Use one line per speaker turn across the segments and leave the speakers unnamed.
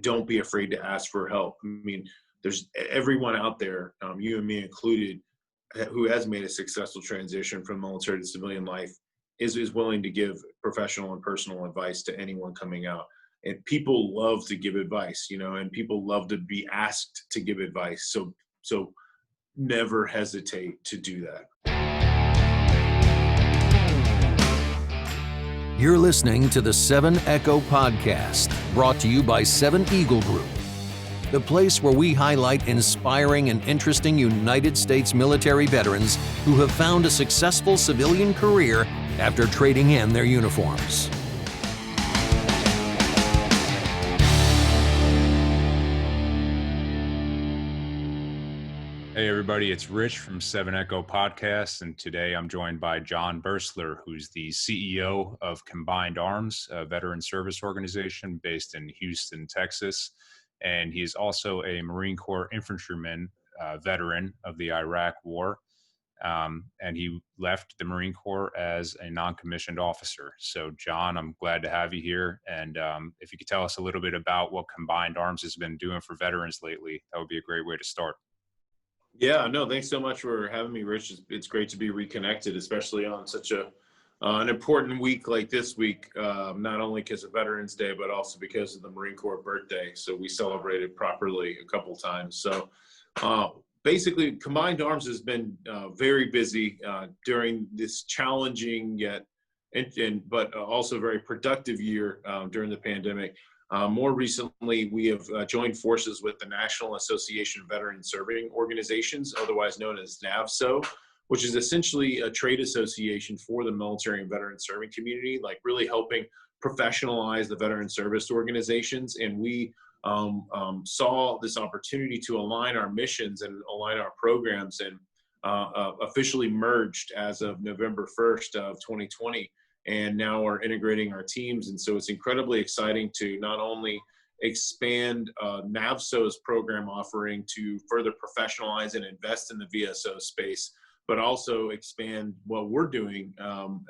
don't be afraid to ask for help. I mean, there's everyone out there, you and me included, who has made a successful transition from military to civilian life is willing to give professional and personal advice to anyone coming out. And people love to give advice, and people love to be asked to give advice. So never hesitate to do that.
You're listening to the 7 Echo Podcast, brought to you by 7 Eagle Group, the place where we highlight inspiring and interesting United States military veterans who have found a successful civilian career after trading in their uniforms.
Hey everybody, it's Rich from 7 Echo Podcast, and today I'm joined by John Bursler, who's the CEO of Combined Arms, a veteran service organization based in Houston, Texas. And he's also a Marine Corps infantryman, veteran of the Iraq War. And he left the Marine Corps as a non-commissioned officer. So John, I'm glad to have you here. And if you could tell us a little bit about what Combined Arms has been doing for veterans lately, that would be a great way to start.
Yeah, no, thanks so much for having me, Rich. It's great to be reconnected, especially on such an important week like this week, not only because of Veterans Day, but also because of the Marine Corps birthday. So we celebrated properly a couple times. So basically, Combined Arms has been very busy during this challenging yet, but also very productive year during the pandemic. More recently, we have joined forces with the National Association of Veteran Serving Organizations, otherwise known as NAVSO, which is essentially a trade association for the military and veteran serving community, like really helping professionalize the veteran service organizations. And we saw this opportunity to align our missions and align our programs, and officially merged as of November 1st of 2020. And now we're integrating our teams. And so it's incredibly exciting to not only expand NAVSO's program offering to further professionalize and invest in the VSO space, but also expand what we're doing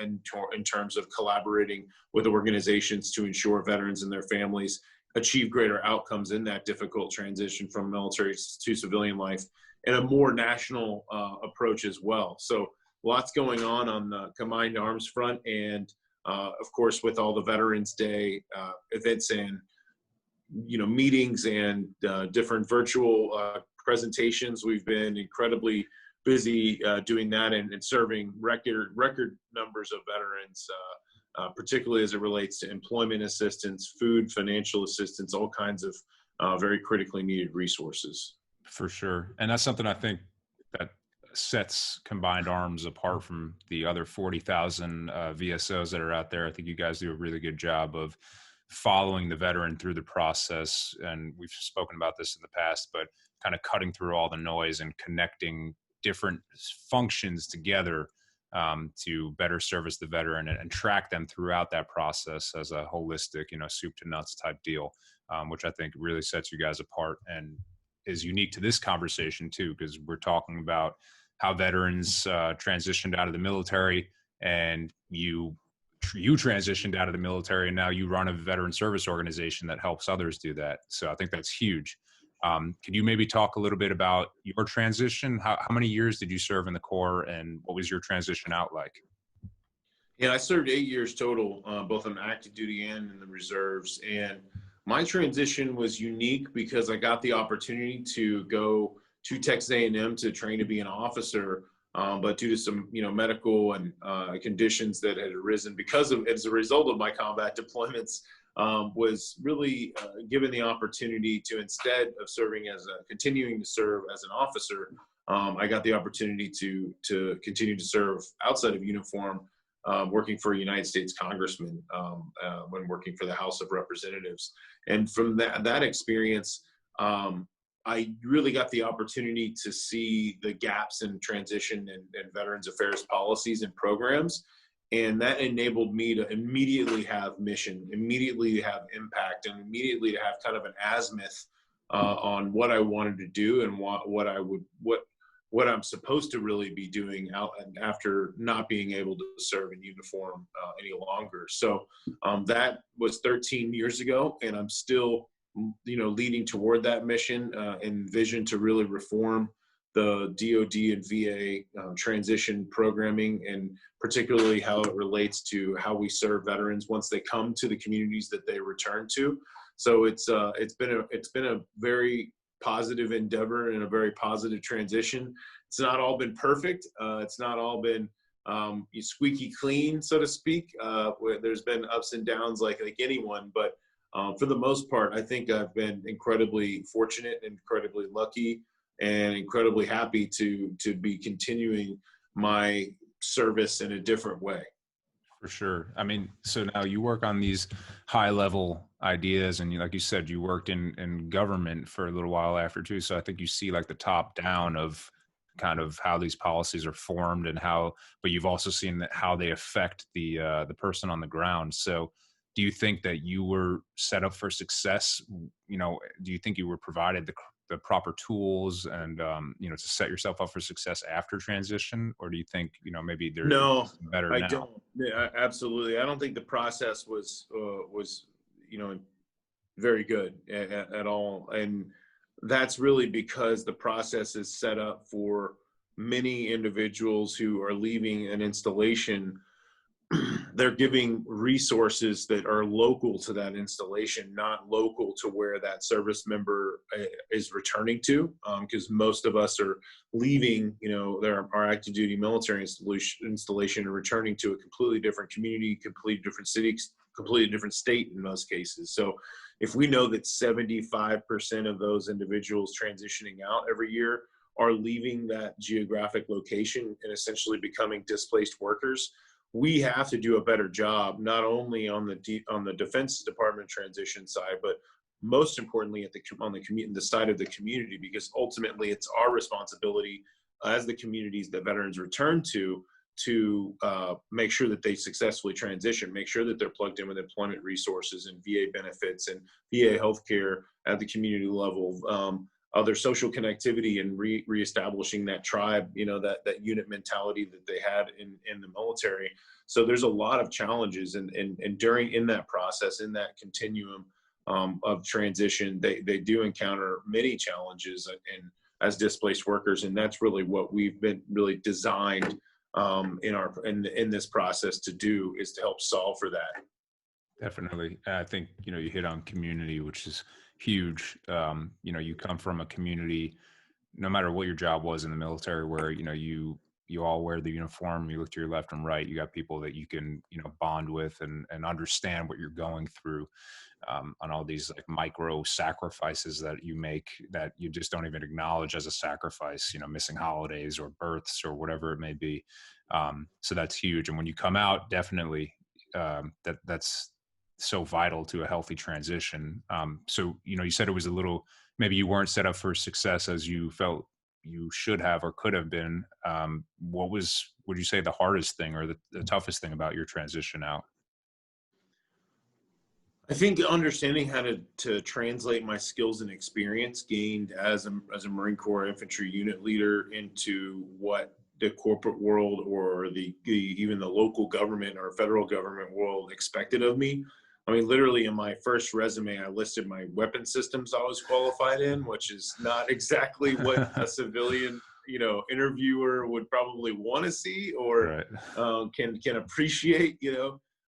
in terms of collaborating with organizations to ensure veterans and their families achieve greater outcomes in that difficult transition from military to civilian life, and a more national approach as well. So lots going on the Combined Arms front, and of course, with all the Veterans Day events and meetings and different virtual presentations, we've been incredibly busy doing that and serving record numbers of veterans, particularly as it relates to employment assistance, food, financial assistance, all kinds of very critically needed resources.
For sure, and that's something I think that sets Combined Arms apart from the other 40,000 VSOs that are out there. I think you guys do a really good job of following the veteran through the process. And we've spoken about this in the past, but kind of cutting through all the noise and connecting different functions together to better service the veteran and track them throughout that process as a holistic, soup to nuts type deal, which I think really sets you guys apart and is unique to this conversation too, because we're talking about how veterans transitioned out of the military, and you transitioned out of the military, and now you run a veteran service organization that helps others do that. So I think that's huge. Could you maybe talk a little bit about your transition? How many years did you serve in the Corps, and what was your transition out like?
Yeah, I served 8 years total, both on active duty and in the reserves. And my transition was unique because I got the opportunity to go to Texas A&M to train to be an officer, but due to some medical and conditions that had arisen as a result of my combat deployments, was really given the opportunity to, instead of continuing to serve as an officer, I got the opportunity to continue to serve outside of uniform, working for a United States congressman when working for the House of Representatives. And from that experience, I really got the opportunity to see the gaps in transition and Veterans Affairs policies and programs. And that enabled me to immediately have mission, immediately have impact, and immediately to have kind of an azimuth on what I wanted to do and what I'm supposed to really be doing out and after not being able to serve in uniform any longer. So that was 13 years ago, and I'm still leading toward that mission and vision to really reform the DoD and VA transition programming, and particularly how it relates to how we serve veterans once they come to the communities that they return to. So it's been a very positive endeavor and a very positive transition. It's not all been perfect. It's not all been squeaky clean, so to speak. Where there's been ups and downs like anyone, but for the most part, I think I've been incredibly fortunate, incredibly lucky, and incredibly happy to be continuing my service in a different way.
For sure. I mean, so now you work on these high level ideas, and like you said, you worked in government for a little while after too. So I think you see like the top down of kind of how these policies are formed and but you've also seen that how they affect the person on the ground. So do you think that you were set up for success? Do you think you were provided the proper tools and to set yourself up for success after transition, or do you think maybe they're better now?
I don't. Yeah, absolutely. I don't think the process was very good at all, and that's really because the process is set up for many individuals who are leaving an installation. They're giving resources that are local to that installation, not local to where that service member is returning to. Because most of us are leaving, our active duty military installation and returning to a completely different community, completely different city, completely different state in most cases. So if we know that 75% of those individuals transitioning out every year are leaving that geographic location and essentially becoming displaced workers, we have to do a better job, not only on the Defense Department transition side, but most importantly on the side of the community, because ultimately it's our responsibility as the communities that veterans return to make sure that they successfully transition, make sure that they're plugged in with employment resources and VA benefits and VA healthcare at the community level. Other social connectivity and reestablishing that tribe, that unit mentality that they had in the military. So there's a lot of challenges, and in that process, in that continuum of transition, they do encounter many challenges as displaced workers, and that's really what we've been really designed in this process to do, is to help solve for that.
Definitely. I think, you hit on community, which is huge. You come from a community, no matter what your job was in the military, where, you all wear the uniform, you look to your left and right, you got people that you can, bond with and understand what you're going through, on all these like micro sacrifices that you make that you just don't even acknowledge as a sacrifice, missing holidays or births or whatever it may be. So that's huge. And when you come out, definitely, that's so vital to a healthy transition. So, you said it was maybe you weren't set up for success as you felt you should have or could have been. What would you say the hardest thing or the toughest thing about your transition out?
I think understanding how to translate my skills and experience gained as a Marine Corps infantry unit leader into what the corporate world or even the local government or federal government world expected of me. I mean, literally in my first resume, I listed my weapon systems I was qualified in, which is not exactly what a civilian, interviewer would probably want to see or can appreciate,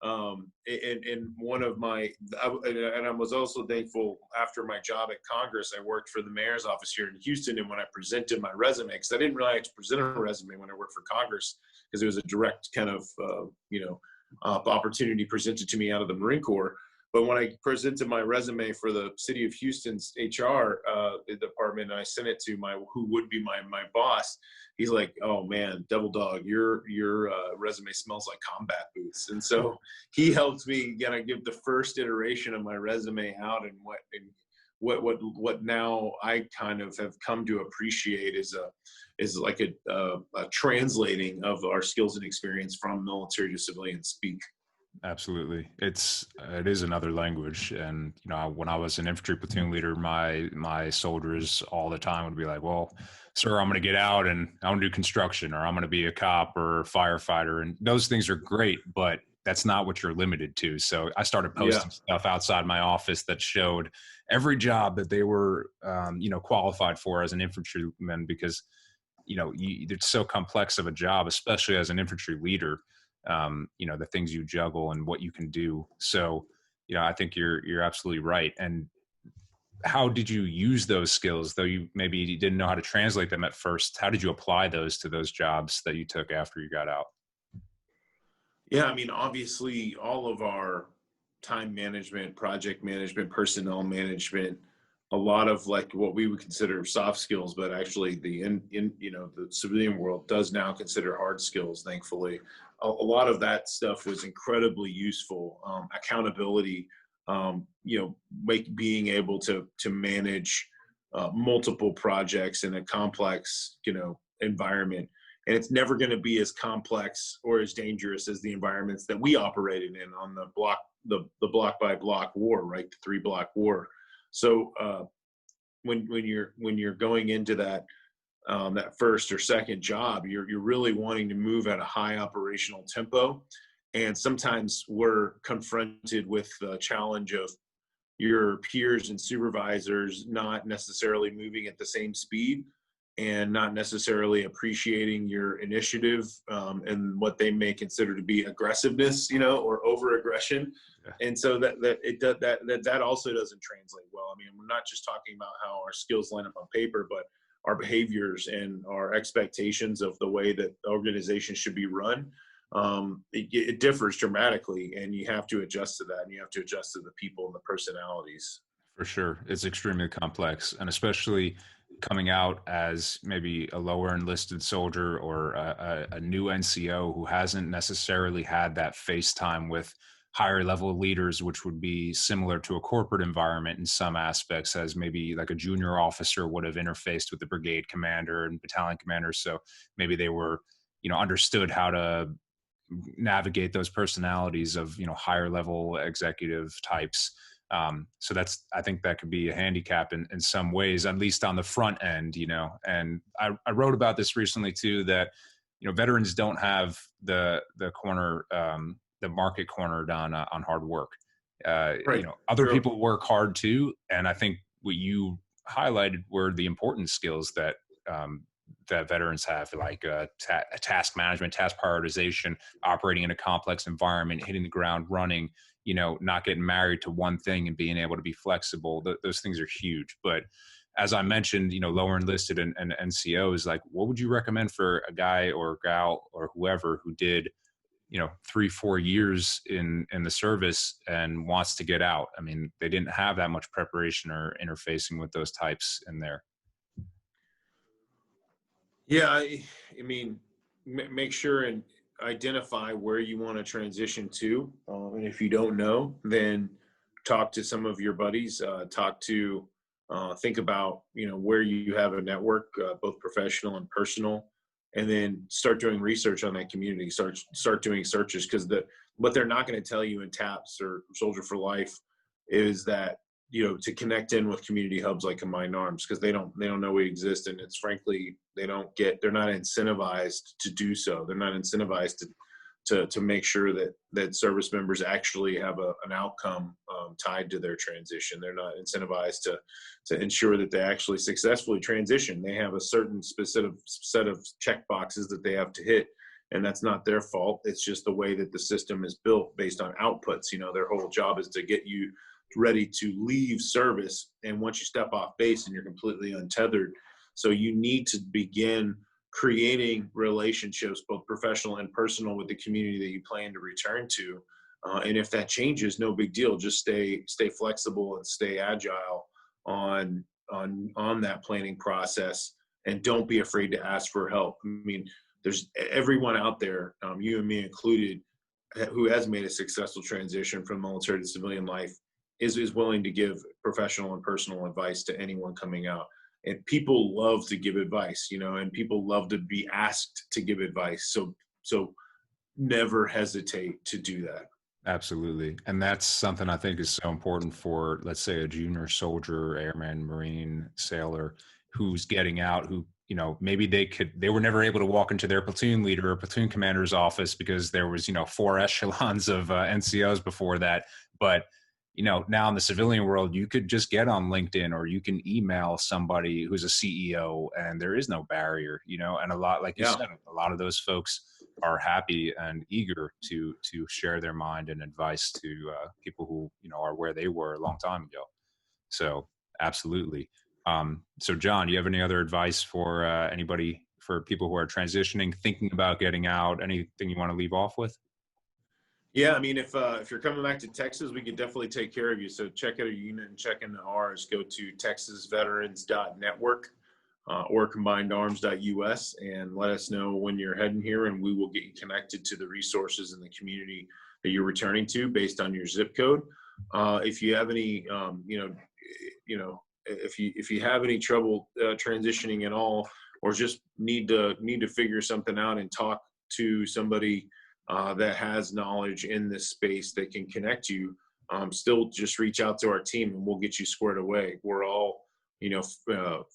and one of and I was also thankful after my job at Congress, I worked for the mayor's office here in Houston. And when I presented my resume, because I didn't really have to present a resume when I worked for Congress, because it was a direct kind of, opportunity presented to me out of the Marine Corps. But when I presented my resume for the city of Houston's HR department, and I sent it to who would be my boss, he's like, "Oh man, Devil Dog, your resume smells like combat boots." And so he helped me give the first iteration of my resume out, and what now I kind of have come to appreciate is like a translating of our skills and experience from military to civilian speak.
Absolutely. It is another language. And, when I was an infantry platoon leader, my soldiers all the time would be like, "Well, sir, I'm going to get out and I'm going to do construction, or I'm going to be a cop or a firefighter." And those things are great, but that's not what you're limited to. So I started posting stuff outside my office that showed every job that they were, qualified for as an infantryman, because, it's so complex of a job, especially as an infantry leader, the things you juggle and what you can do. So, I think you're absolutely right. And how did you use those skills, though you maybe didn't know how to translate them at first? How did you apply those to those jobs that you took after you got out?
Yeah, I mean, obviously, all of our time management, project management, personnel management, a lot of like what we would consider soft skills, but actually the civilian world does now consider hard skills. Thankfully, a lot of that stuff was incredibly useful. Accountability, being able to manage multiple projects in a complex, environment. And it's never going to be as complex or as dangerous as the environments that we operated in on the block by block war, right? The 3-block war. So when you're going into that first or second job, you're really wanting to move at a high operational tempo, and sometimes we're confronted with the challenge of your peers and supervisors not necessarily moving at the same speed and not necessarily appreciating your initiative and what they may consider to be aggressiveness, or over aggression. Yeah. And so that also doesn't translate well. I mean, we're not just talking about how our skills line up on paper, but our behaviors and our expectations of the way that the organization should be run. It differs dramatically, and you have to adjust to that, and you have to adjust to the people and the personalities.
For sure. It's extremely complex, and especially coming out as maybe a lower enlisted soldier or a new NCO who hasn't necessarily had that face time with higher level leaders, which would be similar to a corporate environment in some aspects, as maybe like a junior officer would have interfaced with the brigade commander and battalion commander. So maybe they were, understood how to navigate those personalities of, higher level executive types. So I think that could be a handicap in some ways, at least on the front end, and I wrote about this recently too, that, veterans don't have the corner, the market cornered on hard work.
Right.
Other people work hard too. And I think what you highlighted were the important skills that, that veterans have, like task management, task prioritization, operating in a complex environment, hitting the ground running, not getting married to one thing and being able to be flexible. Those things are huge. But as I mentioned, lower enlisted and NCOs, like, what would you recommend for a guy or gal or whoever who did, 3-4 years in the service and wants to get out? I mean, they didn't have that much preparation or interfacing with those types in there.
Yeah, I mean, make sure and identify where you want to transition to. And if you don't know, then talk to some of your buddies, think about, where you have a network, both professional and personal, and then start doing research on that community, start doing searches, because what they're not going to tell you in TAPS or Soldier for Life is that, to connect in with community hubs like Combined Arms, because they don't know we exist, and it's frankly, they're not incentivized to do so. They're not incentivized to make sure that service members actually have an outcome tied to their transition. They're not incentivized to ensure that they actually successfully transition. They have a certain specific set of check boxes that they have to hit, and that's not their fault. It's just the way that the system is built based on outputs. Their whole job is to get you ready to leave service, and once you step off base and you're completely untethered. So you need to begin creating relationships, both professional and personal, with the community that you plan to return to. And if that changes, no big deal. Just stay flexible and stay agile on that planning process, and don't be afraid to ask for help. I mean, there's everyone out there, you and me included, who has made a successful transition from military to civilian life, is willing to give professional and personal advice to anyone coming out. And people love to give advice, and people love to be asked to give advice. So never hesitate to do that.
Absolutely. And that's something I think is so important for, let's say, a junior soldier, airman, Marine, sailor who's getting out, who, maybe they were never able to walk into their platoon leader or platoon commander's office because there was, 4 echelons of NCOs before that. But now in the civilian world, you could just get on LinkedIn or you can email somebody who's a CEO, and there is no barrier, and a lot, like you
Yeah.
said, a lot of those folks are happy and eager to share their mind and advice to people who, are where they were a long time ago. So absolutely. So John, do you have any other advice for anybody, for people who are transitioning, thinking about getting out, anything you want to leave off with?
Yeah, I mean, if you're coming back to Texas, we could definitely take care of you. So check out our unit and check into ours. Go to texasveterans.network or combinedarms.us and let us know when you're heading here, and we will get you connected to the resources in the community that you're returning to based on your zip code. If you have any, if you have any trouble transitioning at all, or just need to figure something out and talk to somebody that has knowledge in this space that can connect you, still just reach out to our team and we'll get you squared away. We're all,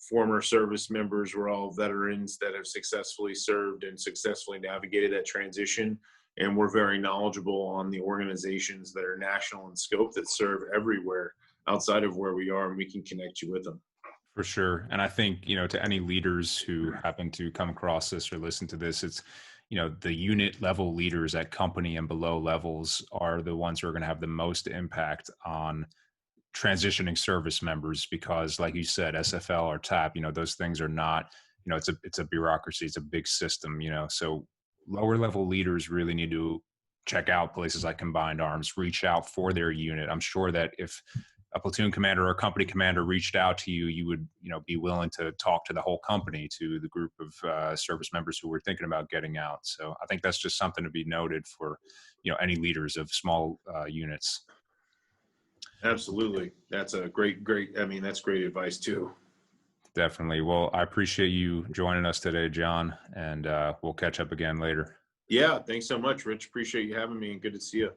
former service members. We're all veterans that have successfully served and successfully navigated that transition. And we're very knowledgeable on the organizations that are national in scope that serve everywhere outside of where we are, and we can connect you with them.
For sure. And I think, to any leaders who happen to come across this or listen to this, it's, the unit level leaders at company and below levels are the ones who are going to have the most impact on transitioning service members, because like you said, SFL or TAP, those things are not, it's a bureaucracy, it's a big system, so lower level leaders really need to check out places like Combined Arms, reach out for their unit. I'm sure that if a platoon commander or a company commander reached out to you, you would, be willing to talk to the whole company, to the group of service members who were thinking about getting out. So I think that's just something to be noted for, any leaders of small units.
Absolutely. That's a great, that's great advice too.
Definitely. Well, I appreciate you joining us today, John, and we'll catch up again later.
Yeah. Thanks so much, Rich. Appreciate you having me, and good to see you.